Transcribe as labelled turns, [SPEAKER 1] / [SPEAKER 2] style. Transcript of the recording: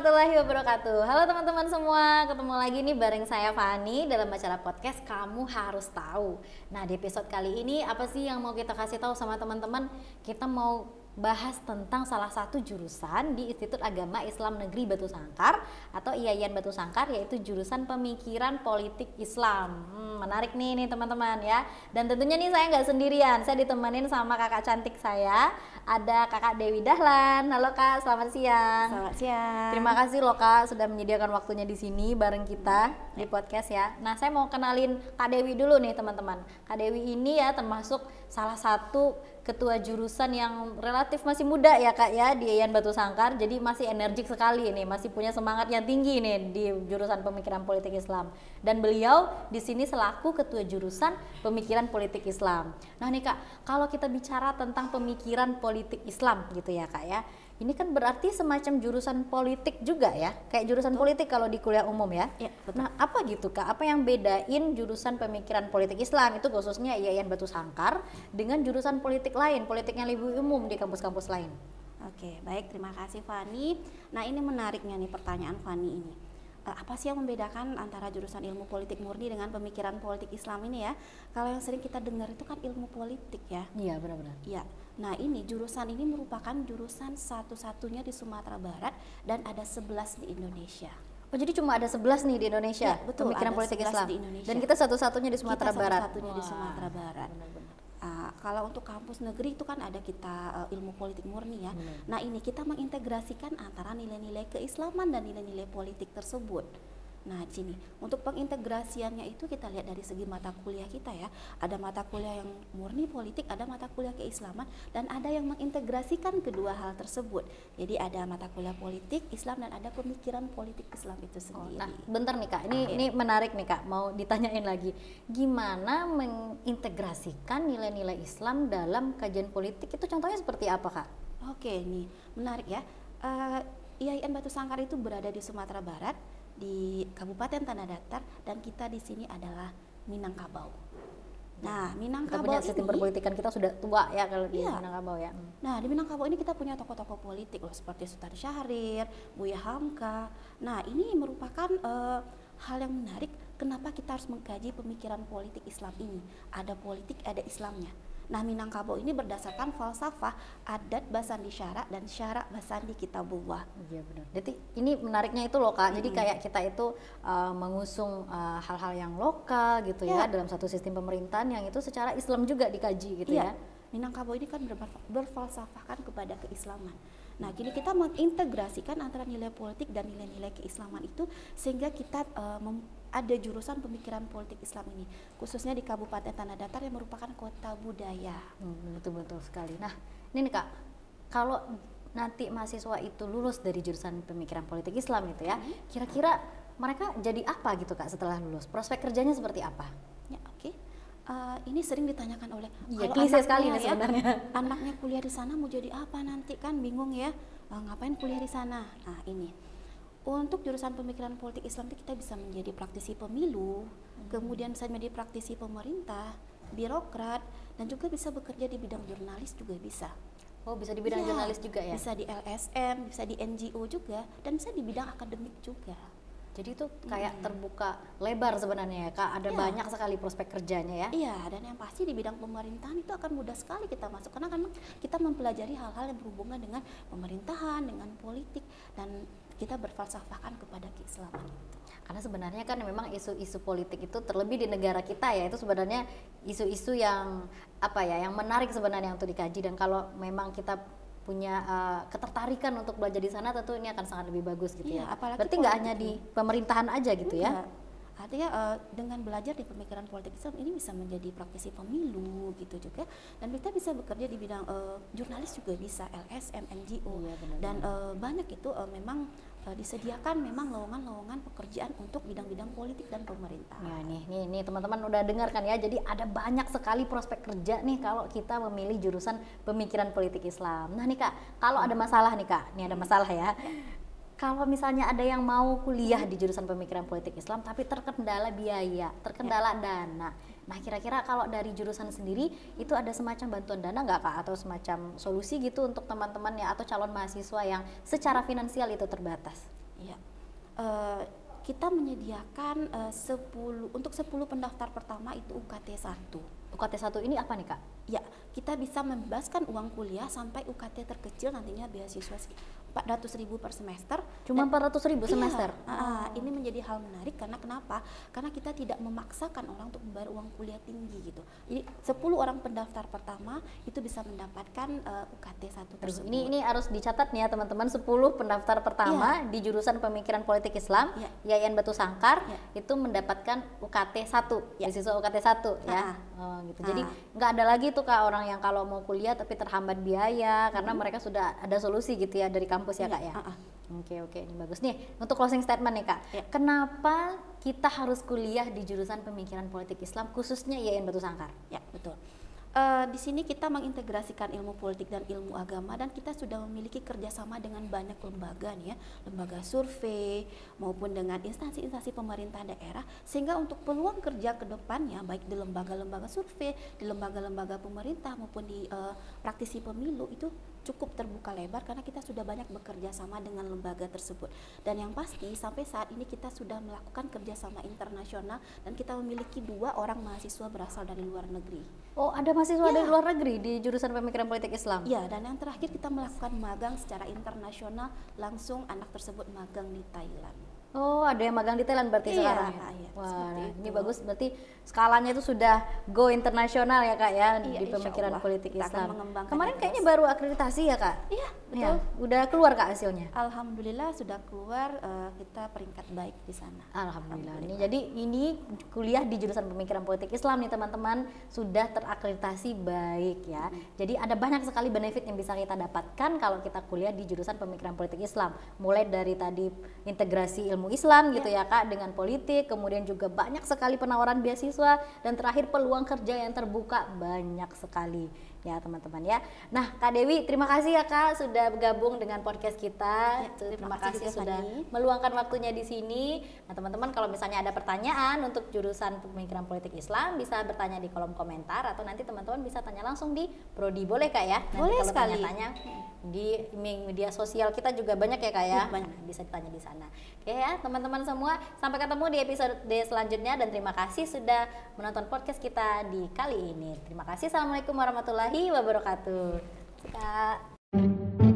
[SPEAKER 1] warahmatullahi wabarakatuh. Halo teman-teman semua, ketemu lagi nih bareng saya Fani dalam acara podcast Kamu Harus Tahu. Nah, di episode kali ini apa sih yang mau kita kasih tahu sama teman-teman? Kita mau bahas tentang salah satu jurusan di Institut Agama Islam Negeri Batu Sangkar atau IAIN Batu Sangkar, yaitu jurusan Pemikiran Politik Islam. Menarik nih teman-teman ya. Dan tentunya nih saya nggak sendirian, saya ditemenin sama kakak cantik saya, ada kakak Dewi Dahlan. Halo kak, selamat siang.
[SPEAKER 2] Selamat siang.
[SPEAKER 1] Terima kasih loh kak sudah menyediakan waktunya di sini bareng kita di podcast ya. Nah, saya mau kenalin Kak Dewi dulu nih teman-teman. Kak Dewi ini ya termasuk salah satu ketua jurusan yang relatif masih muda ya kak ya di IAIN Batu Sangkar, jadi masih energik sekali nih, masih punya semangat yang tinggi nih di jurusan Pemikiran Politik Islam. Dan beliau di sini selaku ketua jurusan Pemikiran Politik Islam. Nah nih kak, kalau kita bicara tentang pemikiran politik Islam gitu ya kak ya, ini kan berarti semacam jurusan politik juga ya, kayak jurusan politik kalau di kuliah umum ya.
[SPEAKER 2] Ya, betul.
[SPEAKER 1] Nah, apa gitu Kak? Apa yang bedain jurusan pemikiran politik Islam itu khususnya IAIN Batu Sangkar dengan jurusan politik lain, politik yang lebih umum di kampus-kampus lain?
[SPEAKER 2] Oke, baik, terima kasih Fani. Nah, ini menariknya nih pertanyaan Fani ini. Apa sih yang membedakan antara jurusan ilmu politik murni dengan pemikiran politik Islam ini ya? Kalau yang sering kita dengar itu kan ilmu politik ya.
[SPEAKER 1] Iya, benar-benar.
[SPEAKER 2] Iya. Nah, ini jurusan ini merupakan jurusan satu-satunya di Sumatera Barat dan ada 11 di Indonesia.
[SPEAKER 1] Oh, jadi cuma ada 11 nih di Indonesia,
[SPEAKER 2] Ya, betul,
[SPEAKER 1] pemikiran
[SPEAKER 2] ada
[SPEAKER 1] politik
[SPEAKER 2] 11
[SPEAKER 1] Islam.
[SPEAKER 2] di Indonesia.
[SPEAKER 1] Dan kita satu-satunya di Sumatera Barat.
[SPEAKER 2] Satu-satunya di Sumatera Barat.
[SPEAKER 1] Benar-benar.
[SPEAKER 2] Kalau untuk kampus negeri itu kan ada kita ilmu politik murni ya. Nah, ini kita mengintegrasikan antara nilai-nilai keislaman dan nilai-nilai politik tersebut. Nah, sini untuk pengintegrasiannya itu kita lihat dari segi mata kuliah kita ya. Ada mata kuliah yang murni politik, ada mata kuliah keislaman, dan ada yang mengintegrasikan kedua hal tersebut. Jadi ada mata kuliah politik Islam dan ada pemikiran politik Islam itu sendiri.
[SPEAKER 1] Nah, bentar nih kak, ini menarik nih kak, mau ditanyain lagi. Gimana mengintegrasikan nilai-nilai Islam dalam kajian politik itu contohnya seperti apa kak?
[SPEAKER 2] Oke, nih menarik ya. IAIN Batu Sangkar itu berada di Sumatera Barat, di Kabupaten Tanah Datar, dan kita di sini adalah Minangkabau. Nah, Minangkabau
[SPEAKER 1] punya sistem perpolitikan kita sudah tua ya kalau di
[SPEAKER 2] Iya.
[SPEAKER 1] Minangkabau ya.
[SPEAKER 2] Nah, di Minangkabau ini kita punya tokoh-tokoh politik loh, seperti Sultan Syahrir, Buya Hamka. Nah, ini merupakan hal yang menarik. Kenapa kita harus mengkaji pemikiran politik Islam ini? Ada politik, ada Islamnya. Nah, Minangkabau ini berdasarkan falsafah adat Basandi Syara dan Syara Basandi Kitabullah.
[SPEAKER 1] Iya benar. Jadi ini menariknya itu loh kak. Jadi kayak kita itu mengusung hal-hal yang lokal gitu ya dalam satu sistem pemerintahan yang itu secara Islam juga dikaji gitu ya.
[SPEAKER 2] Minangkabau ini kan berfalsafahkan kepada keislaman. Nah, kini kita mengintegrasikan antara nilai politik dan nilai-nilai keislaman itu sehingga kita ada jurusan pemikiran politik Islam ini, khususnya di Kabupaten Tanah Datar yang merupakan kota budaya.
[SPEAKER 1] Betul-betul sekali. Nah, ini nih kak, kalau nanti mahasiswa itu lulus dari jurusan pemikiran politik Islam itu ya, kira-kira mereka jadi apa gitu kak setelah lulus? Prospek kerjanya seperti apa?
[SPEAKER 2] Ya, oke. Ini sering ditanyakan oleh
[SPEAKER 1] klise sekali nih sebenarnya.
[SPEAKER 2] Anaknya kuliah di sana mau jadi apa nanti, kan bingung ya, ngapain kuliah di sana. Nah, ini untuk jurusan pemikiran politik Islam itu kita bisa menjadi praktisi pemilu, kemudian bisa menjadi praktisi pemerintah, birokrat, dan juga bisa bekerja di bidang jurnalis juga bisa.
[SPEAKER 1] Oh, bisa di bidang jurnalis juga ya?
[SPEAKER 2] Bisa di LSM, bisa di NGO juga, dan bisa di bidang akademik juga.
[SPEAKER 1] Jadi itu kayak terbuka lebar sebenarnya ya kak, ada banyak sekali prospek kerjanya ya.
[SPEAKER 2] Iya, dan yang pasti di bidang pemerintahan itu akan mudah sekali kita masuk, karena kan kita mempelajari hal-hal yang berhubungan dengan pemerintahan, dengan politik, dan kita berfalsafahkan kepada keislaman itu.
[SPEAKER 1] Karena sebenarnya kan memang isu-isu politik itu terlebih di negara kita ya, itu sebenarnya isu-isu yang apa ya, yang menarik sebenarnya untuk dikaji, dan kalau memang kita punya ketertarikan untuk belajar di sana, tentu ini akan sangat lebih bagus gitu ya. Berarti nggak hanya di pemerintahan aja gitu ya?
[SPEAKER 2] Artinya dengan belajar di pemikiran politik Islam ini bisa menjadi praktisi pemilu gitu juga, dan kita bisa bekerja di bidang jurnalis juga bisa, LSM, NGO, dan banyak itu memang disediakan memang lowongan-lowongan pekerjaan untuk bidang-bidang politik dan pemerintah.
[SPEAKER 1] Ya nih teman-teman udah dengar kan ya, jadi ada banyak sekali prospek kerja nih kalau kita memilih jurusan pemikiran politik Islam. Nah nih kak, kalau ada masalah nih kak, ada masalah ya. Kalau misalnya ada yang mau kuliah di jurusan pemikiran politik Islam tapi terkendala biaya, terkendala dana. Nah kira-kira kalau dari jurusan sendiri itu ada semacam bantuan dana nggak kak, atau semacam solusi gitu untuk teman-teman ya atau calon mahasiswa yang secara finansial itu terbatas?
[SPEAKER 2] kita menyediakan 10 pendaftar pertama itu UKT 1.
[SPEAKER 1] UKT 1 ini apa nih Kak?
[SPEAKER 2] Ya, kita bisa membebaskan uang kuliah sampai UKT terkecil nantinya beasiswa 400.000 per semester.
[SPEAKER 1] Cuma 400.000 semester?
[SPEAKER 2] Ini menjadi hal menarik karena kenapa? Karena kita tidak memaksakan orang untuk membayar uang kuliah tinggi gitu. Jadi 10 orang pendaftar pertama itu bisa mendapatkan UKT 1
[SPEAKER 1] Terus
[SPEAKER 2] tersebut.
[SPEAKER 1] ini harus dicatat nih ya teman-teman, 10 pendaftar pertama di jurusan Pemikiran Politik Islam YAIN Batu Sangkar itu mendapatkan UKT 1, beasiswa UKT 1 ya. Gitu. Jadi nggak ada lagi tuh Kak orang yang kalau mau kuliah tapi terhambat biaya karena mereka sudah ada solusi gitu ya dari kampus ya Kak ya. Oke, ini bagus nih. Untuk closing statement nih Kak, kenapa kita harus kuliah di jurusan Pemikiran Politik Islam khususnya YAIN Batu Sangkar?
[SPEAKER 2] Ya, betul. Di sini kita mengintegrasikan ilmu politik dan ilmu agama dan kita sudah memiliki kerjasama dengan banyak lembaga nih ya, lembaga survei maupun dengan instansi-instansi pemerintah daerah, sehingga untuk peluang kerja ke depannya baik di lembaga-lembaga survei, di lembaga-lembaga pemerintah maupun di praktisi pemilu itu cukup terbuka lebar karena kita sudah banyak bekerja sama dengan lembaga tersebut. Dan yang pasti sampai saat ini kita sudah melakukan kerjasama internasional dan kita memiliki 2 orang mahasiswa berasal dari luar negeri.
[SPEAKER 1] Oh, ada mahasiswa dari luar negeri di jurusan Pemikiran Politik Islam?
[SPEAKER 2] Ya, dan yang terakhir kita melakukan magang secara internasional, langsung anak tersebut magang di Thailand.
[SPEAKER 1] Oh, ada yang magang di Thailand berarti sekarang ya?
[SPEAKER 2] Iya,
[SPEAKER 1] Wah, ini bagus, berarti skalanya itu sudah go internasional ya Kak ya, di Pemikiran Politik Islam. Kemarin kayaknya baru akreditasi ya Kak?
[SPEAKER 2] Iya, betul.
[SPEAKER 1] Ya, udah keluar Kak hasilnya?
[SPEAKER 2] Alhamdulillah sudah keluar, kita peringkat baik di sana.
[SPEAKER 1] Alhamdulillah. Jadi ini kuliah di jurusan Pemikiran Politik Islam nih teman-teman, sudah terakreditasi baik ya. Jadi ada banyak sekali benefit yang bisa kita dapatkan kalau kita kuliah di jurusan Pemikiran Politik Islam. Mulai dari tadi integrasi ilmu Islam gitu ya Kak dengan politik, kemudian juga banyak sekali penawaran beasiswa, dan terakhir peluang kerja yang terbuka banyak sekali ya teman-teman ya. Nah Kak Dewi, terima kasih ya Kak sudah bergabung dengan podcast kita. Terima kasih sudah meluangkan waktunya di sini. Nah teman-teman, kalau misalnya ada pertanyaan untuk jurusan Pemikiran Politik Islam bisa bertanya di kolom komentar atau nanti teman-teman bisa tanya langsung di prodi, boleh Kak ya? Nanti
[SPEAKER 2] Boleh
[SPEAKER 1] kalau
[SPEAKER 2] sekali.
[SPEAKER 1] tanya-tanya di media sosial kita juga banyak ya Kak ya.
[SPEAKER 2] Banyak.
[SPEAKER 1] Nah, bisa ditanya di sana. Oke ya teman-teman semua, sampai ketemu di episode selanjutnya dan terima kasih sudah menonton podcast kita di kali ini. Terima kasih. Assalamualaikum warahmatullahi wabarakatuh. Kak.